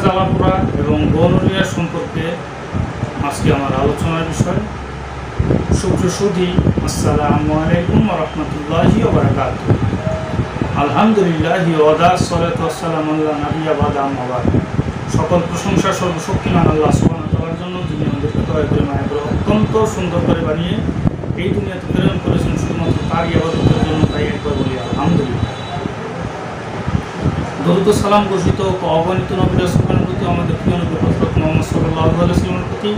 জ্বালাপোড়া এবং গনোরিয়া সম্পর্কে আজকে আমার আলোচনার বিষয়। সুপ্রসুধী, আসসালামু আলাইকুম ওয়া রাহমাতুল্লাহি ওয়া বারাকাতুহু। আলহামদুলিল্লাহি ওয়া সলাতু ওয়াসসালামু আলা নাবিয়্যি বা'দা আম্মা বা'দ। সকল প্রশংসা সর্বশক্তিমান আল্লাহ সুবহানাহু ওয়া তাআলার জন্য, যিনি আমাদেরকে দয়া করে মায়া করে অত্যন্ত সুন্দর করে বানিয়ে এই দুনিয়াতে প্রেরণ করেছেন শুধুমাত্র তার ইবাদতের জন্য। তাই একবার বলি আলহামদুলিল্লাহ। দরুদ ও সালাম ঘোষিত অগণিত নবী রাসূলের প্রতি, আমাদের প্রিয় নবী হযরত মুহাম্মদ সাল্লাল্লাহু আলাইহি ওয়াসাল্লামের প্রতি,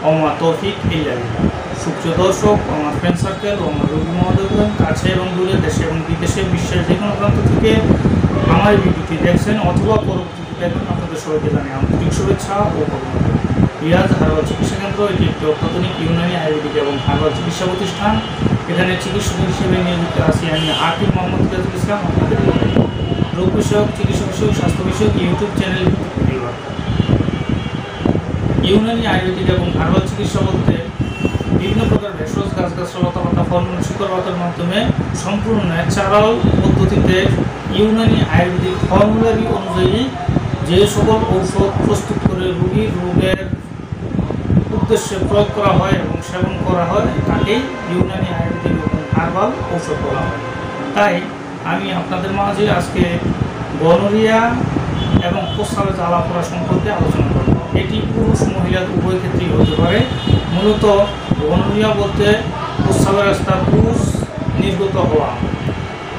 ওমা তৌফিক ইল্লা বিল্লাহ। সুপ্রিয় দর্শক, আমার ফ্রেন্ড সার্কেল ও আমার রোগী মহোদয়গণ, কাছে এবং দূরে, দেশে এবং বিদেশে, বিশ্বের যে কোনো প্রান্ত থেকে আমার ভিডিওটি দেখছেন অথবা পরবর্তীতে দেখবেন, আপনাদের সবাইকে জানাই আন্তরিক শুভেচ্ছা ও অভিনন্দন। রিয়াজ হারবাল চিকিৎসা কেন্দ্র এটি একটি অত্যাধুনিক ইউনানি আয়ুর্বেদিক এবং হারবাল চিকিৎসা প্রতিষ্ঠান। এখানে চিকিৎসক হিসেবে নিয়োজিত আছি আমি হাকিম মোহাম্মদ সিরাজুল ইসলাম। আপনাদের রোগ বিষয়ক, চিকিৎসা বিষয়ক, স্বাস্থ্য বিষয়ক ইউটিউব চ্যানেল ইউনানি আয়ুর্বেদিক এবং হারবাল চিকিৎসা বলতে বিভিন্ন প্রকার ভেষজ গাছগাছরা, লতাপাতা, ফলমূল, শিকড় পাতার মাধ্যমে সম্পূর্ণ ন্যাচারাল পদ্ধতিতে ইউনানি আয়ুর্বেদিক ফর্মুলারি অনুযায়ী যে সকল ঔষধ প্রস্তুত করে রোগের উদ্দেশ্যে প্রয়োগ করা হয় এবং সেবন করা হয়, তাকেই ইউনানি আয়ুর্বেদিক এবং হার্বাল ঔষধ বলা হয়। তাই আমি আপনাদের মাঝে আজকে গনোরিয়া এবং প্রস্রাবে জ্বালাপোড়া সম্পর্কে আলোচনা করব। এটি পুরুষ মহিলা উভয় ক্ষেত্রেই হতে পারে। মূলত গনোরিয়া বলতে প্রস্রাবের রাস্তা পুরুষ নির্গত হওয়া।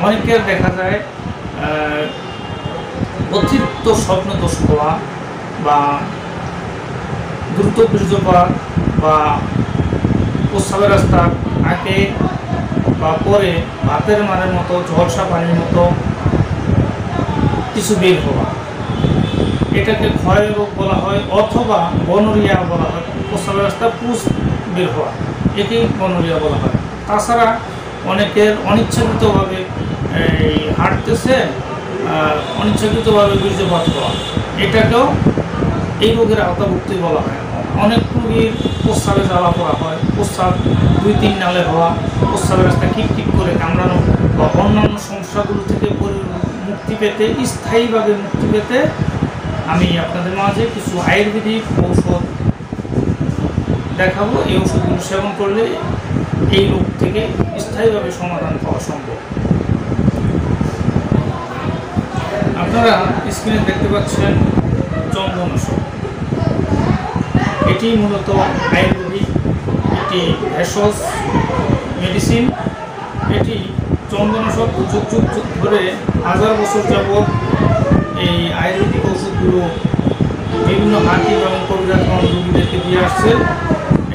অনেকের দেখা যায় অতিরিক্ত স্বপ্নদোষ হওয়া বা দ্রুত বীর্যপাত বা প্রস্রাবের রাস্তার আগে বা পরে ভাতের মারের মতো, ঝলসা পানির মতো কিছু বের হওয়া, এটাকে ক্ষয় রোগ বলা হয় অথবা গনোরিয়া বলা হয়। প্রস্রাবের রাস্তা পুষ বের হওয়া, একেই গনোরিয়া বলা হয়। তাছাড়া অনেকের অনিচ্ছাকৃতভাবে হাঁটতেছে, অনিচ্ছাকৃতভাবে বীর্যপাত হওয়া, এটাকেও এই রোগের আওতাভুক্তি বলা হয়। অনেক রোগীর প্রস্রাবে জ্বালা পড়া হয়, প্রস্রাব 2-3 নালে হওয়া, প্রস্রাবের রাস্তা কিক করে কামড়ানো বা অন্যান্য সমস্যাগুলো থেকে মুক্তি পেতে, স্থায়ীভাবে মুক্তি পেতে আমি আপনাদের মাঝে কিছু আয়ুর্বেদিক ঔষধ দেখাবো। এই ওষুধগুলো সেবন করলে এই রোগ থেকে স্থায়ীভাবে সমাধান পাওয়া সম্ভব। আপনারা স্ক্রিনে দেখতে পাচ্ছেন চন্দনাশক। এটি মূলত আয়ুর্বেদিক একটি ভেষজ মেডিসিন। এটি চন্দনাশক যুগ যুগ ধরে 1000 বছর যাবৎ এই আয়ুর্বেদিক ওষুধগুলো বিভিন্ন হাকিম এবং কবিরাজগণ রোগীদেরকে দিয়ে আসছে।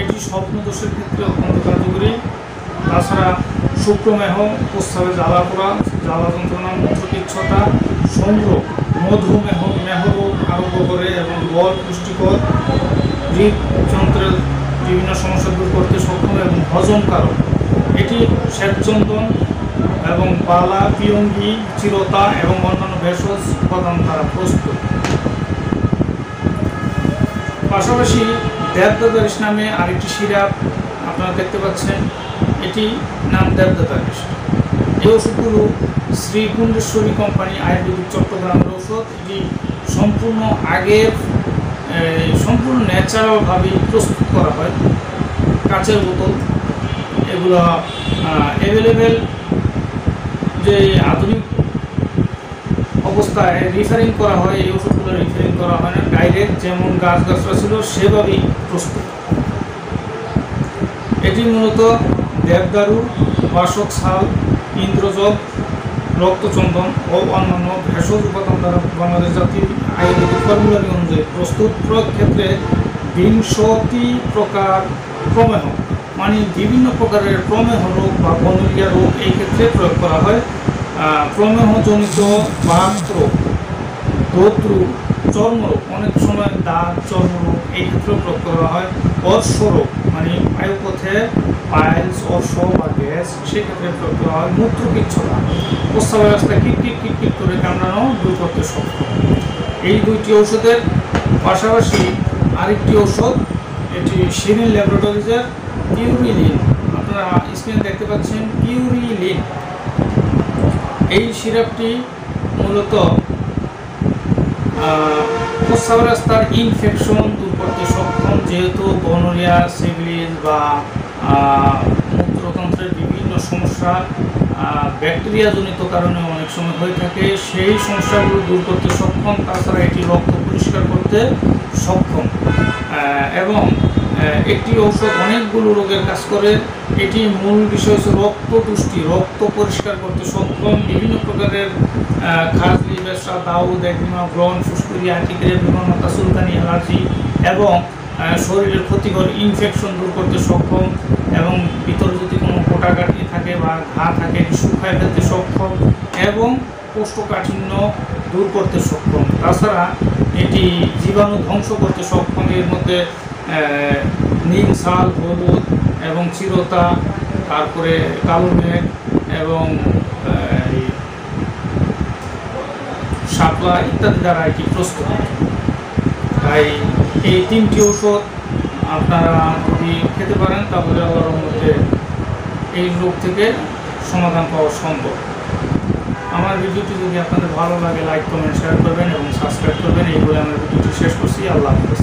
এটি স্বপ্নদোষের ক্ষেত্রে অত্যন্ত কার্যকরী। তাছাড়া শুক্রমেহ, প্রস্রাবে জ্বালাপোড়া, জ্বালা যন্ত্রণা, মূত্রপিচ্ছতা, সংরোগ, মধুমেহ, মেহরোগ আরোগ্য করে এবং বল পুষ্টিকর, হৃদযন্ত্রের বিভিন্ন সমস্যা দূর করতে সক্ষম এবং হজমকারক। এটি শ্বেতচন্দন এবং পালা, পিয়ঙ্গি, চিরতা এবং অন্যান্য ভেষজ উপাদান দ্বারা প্রস্তুত। পাশাপাশি দেবদাতারিস নামে আরেকটি সিরাপ আপনারা দেখতে পাচ্ছেন, এটি নাম দেবদাতারিস। এই ওষুধগুলো শ্রী কুণ্ডেশ্বরী কোম্পানি আয়ুর্বেদিক চট্টগ্রামের ওষুধ। এটি সম্পূর্ণ ন্যাচারালভাবেই প্রস্তুত করা হয়, কাচের বোতল। এগুলো অ্যাভেলেবেল, যে আধুনিক অবস্থায় রিফারিং করা হয়, এই ওষুধগুলো রিফারিং করা হয় না, ডাইরেক্ট যেমন গাছগাছরা ছিল সেভাবেই প্রস্তুত। এটি মূলত দেবদারু, বাসক ছাল, ইন্দ্রজল, রক্তচন্দন ও অন্যান্য ভেষজ উপাদান দ্বারা বাংলাদেশ জাতীয় আয়ুর্বেদিক ফর্মুলারি অনুযায়ী প্রস্তুত। প্রয়োগ ক্ষেত্রে 20টি প্রকার প্রমেহ, মানে বিভিন্ন প্রকারের প্রমেহ রোগ বা গনোরিয়া রোগ এই ক্ষেত্রে প্রয়োগ করা হয়। প্রমেহজনিত বাত রোগ, দোদ্রু, চর্মরোগ, অনেক সময় দাঁত, চর্মরোগ এই ক্ষেত্রেও প্রয়োগ করা হয়। অর্শ রোগ, মানে বায়ুপথে পাইলস, অর্শ বা গ্যাস, সেক্ষেত্রে প্রয়োগ করা হয়। মূত্রপিচ্ছতা, প্রস্রাবের রাস্তায় কিট করে কামড়ানো দূর করতে সক্ষম। এই 2টি ঔষধের পাশাপাশি আরেকটি ঔষধ, এটি শিরিন ল্যাবরেটরিজের পিউরিলিন। আপনারা স্ক্রিনে দেখতে পাচ্ছেন পিউরিলিন। এই সিরাপটি মূলত প্রস্রাব রাস্তার ইনফেকশন দূর করতে সক্ষম, যেহেতু গনোরিয়া, সিফিলিস বা মূত্রতন্ত্রের বিভিন্ন সমস্যা ব্যাকটেরিয়াজনিত কারণে অনেক সময় হয়ে থাকে, সেই সমস্যাগুলো দূর করতে সক্ষম। তাছাড়া এটি রক্ত পরিষ্কার করতে সক্ষম এবং একটি ঔষধ অনেকগুলো রোগের কাজ করে। এটি মূল বিষয় হচ্ছে রক্ত তুষ্টি, রক্ত পরিষ্কার করতে সক্ষম। বিভিন্ন প্রকারের খাজলি, বেসা, দাউদ, একদিমা, ব্রণ, ফুসকুড়ি, আর্টিকের বিমানতা, চুলকানি, অ্যালার্জি এবং শরীরের ক্ষতিকর ইনফেকশন দূর করতে সক্ষম এবং ভিতরে যদি কোনো কোটাকাটি থাকে বা ঘা থাকে শুকায় ফেলতে সক্ষম এবং কোষ্ঠকাঠিন্য দূর করতে সক্ষম। তাছাড়া এটি জীবাণু ধ্বংস করতে সক্ষম। এর মধ্যে নীল, শাল, হলুদ এবং চিরতা, তারপরে কালো মেঘ এবং শাপলা ইত্যাদি দ্বারা এটি প্রস্তুত। তাই এই 3টি ঔষধ আপনারা যদি খেতে পারেন তাহলে আল্লাহর মধ্যে এই রোগ থেকে সমাধান পাওয়া সম্ভব। আমার ভিডিওটি যদি আপনাদের ভালো লাগে লাইক, কমেন্ট, শেয়ার করবেন এবং সাবস্ক্রাইব করবেন। এই বলে আমার ভিডিওটি শেষ করছি। আল্লাহ হাফেজ।